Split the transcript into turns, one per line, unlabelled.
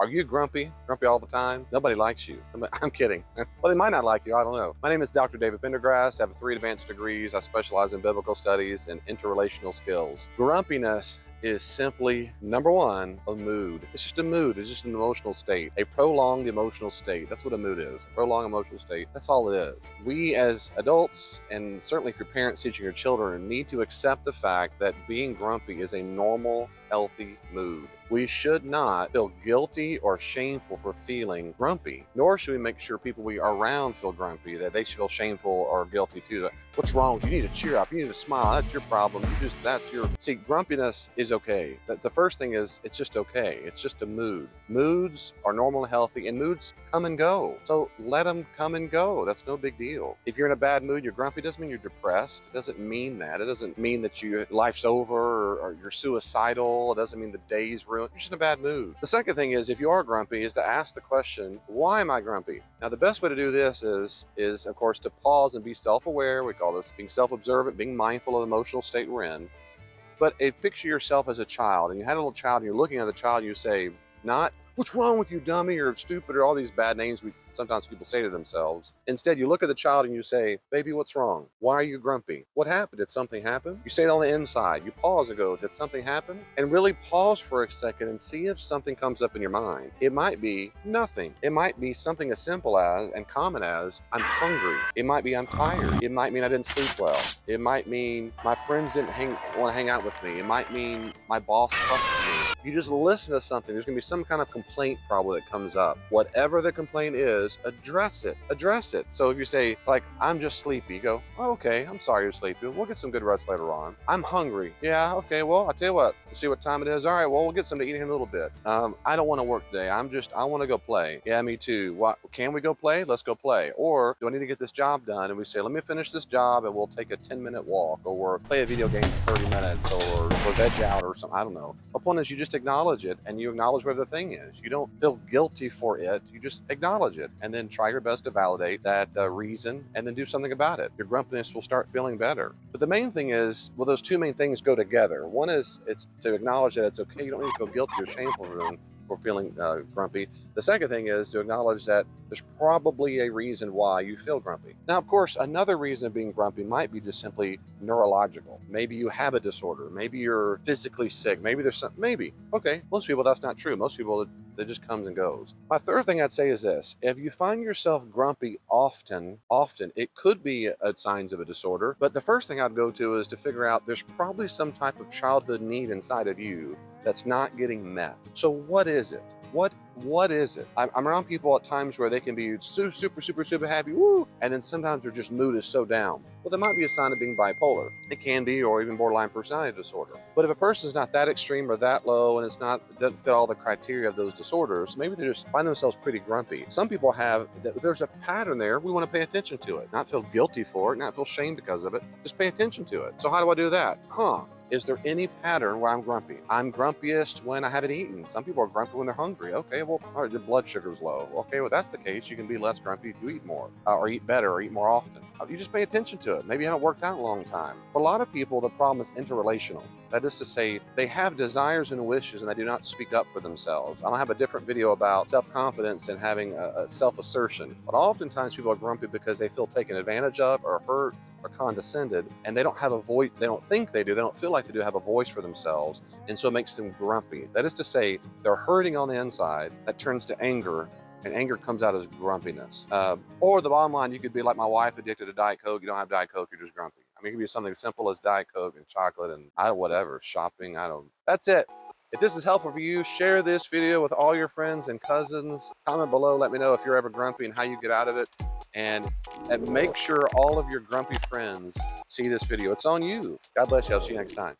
Are you grumpy? Grumpy all the time? Nobody likes you. I'm kidding. Well, they might not like you. I don't know. My name is Dr. David Pendergrass. I have 3 advanced degrees. I specialize in biblical studies and interrelational skills. Grumpiness is simply, number one, a mood. It's just a mood. It's just an emotional state, a prolonged emotional state. That's what a mood is, a prolonged emotional state. That's all it is. We as adults, and certainly if you're parents teaching your children, need to accept the fact that being grumpy is a normal, healthy mood. We should not feel guilty or shameful for feeling grumpy, nor should we make sure people we are around feel grumpy, that they should feel shameful or guilty too. What's wrong with you? You need to cheer up. You need to smile. That's your problem. See, grumpiness is okay. The first thing is it's just okay. It's just a mood. Moods are normal and healthy, and moods come and go. So let them come and go. That's no big deal. If you're in a bad mood, you're grumpy, doesn't mean you're depressed. It doesn't mean that. It doesn't mean that your life's over or you're suicidal. It doesn't mean the day's ruined. You're just in a bad mood. The second thing is, if you are grumpy, is to ask the question, why am I grumpy? Now, the best way to do this is of course, to pause and be self-aware. We call this being self-observant, being mindful of the emotional state we're in. But picture yourself as a child, and you had a little child, and you're looking at the child, and you say, not, what's wrong with you, dummy, or stupid, or all these bad names sometimes people say to themselves. Instead, you look at the child and you say, baby, what's wrong? Why are you grumpy? What happened? Did something happen? You say it on the inside. You pause and go, did something happen? And really pause for a second and see if something comes up in your mind. It might be nothing. It might be something as simple as and common as, I'm hungry. It might be I'm tired. It might mean I didn't sleep well. It might mean my friends didn't want to hang out with me. It might mean my boss trusted me. You just listen to something. There's going to be some kind of complaint probably that comes up. Whatever the complaint is, address it. So if you say, like, I'm just sleepy, you go, oh, okay, I'm sorry you're sleepy. We'll get some good rest later on. I'm hungry. Yeah, okay, well, I'll tell you what, we'll see what time it is. All right, well, we'll get something to eat in a little bit. I don't want to work today. I want to go play. Yeah, me too. What, can we go play? Let's go play. Or do I need to get this job done? And we say, let me finish this job and we'll take a 10-minute walk, or we'll play a video game for 30 minutes, or veg out or something. I don't know. The point is, you just acknowledge it, and you acknowledge where the thing is. You don't feel guilty for it. You just acknowledge it, and then try your best to validate that reason, and then do something about it. Your grumpiness will start feeling better. But the main thing is, well, those two main things go together. One is it's to acknowledge that it's okay. You don't need to feel guilty or shameful for feeling grumpy. The second thing is to acknowledge that there's probably a reason why you feel grumpy. Now, of course, another reason of being grumpy might be just simply neurological. Maybe you have a disorder. Maybe you're physically sick. Maybe there's something. Maybe. Okay, most people, that's not true. Most people, it just comes and goes. My third thing I'd say is this. If you find yourself grumpy often, it could be signs of a disorder. But the first thing I'd go to is to figure out there's probably some type of childhood need inside of you that's not getting met. So what is it? What is it? I'm around people at times where they can be super happy, woo, and then sometimes their just mood is so down. Well, that might be a sign of being bipolar. It can be, or even borderline personality disorder. But if a person's not that extreme or that low, and doesn't fit all the criteria of those disorders, maybe they just find themselves pretty grumpy. Some people there's a pattern there. We want to pay attention to it, not feel guilty for it, not feel shame because of it. Just pay attention to it. So how do I do that? Is there any pattern where I'm grumpy? I'm grumpiest when I haven't eaten. Some people are grumpy when they're hungry. Okay, well, all right, your blood sugar's low. Okay, well, that's the case. You can be less grumpy if you eat more, or eat better, or eat more often. You just pay attention to it. Maybe you haven't worked out in a long time. For a lot of people, the problem is interrelational. That is to say, they have desires and wishes, and they do not speak up for themselves. I'll have a different video about self-confidence and having a self-assertion. But oftentimes, people are grumpy because they feel taken advantage of, or hurt, or condescended, and they don't have a voice. They don't think they do. They don't feel like they do have a voice for themselves, and so it makes them grumpy. That is to say, they're hurting on the inside. That turns to anger, and anger comes out as grumpiness. Or the bottom line, you could be like my wife, addicted to Diet Coke. You don't have Diet Coke, you're just grumpy. I mean, it could be something as simple as Diet Coke and chocolate and whatever, shopping. That's it. If this is helpful for you, share this video with all your friends and cousins. Comment below, let me know if you're ever grumpy and how you get out of it. And make sure all of your grumpy friends see this video. It's on you. God bless you. I'll see you next time.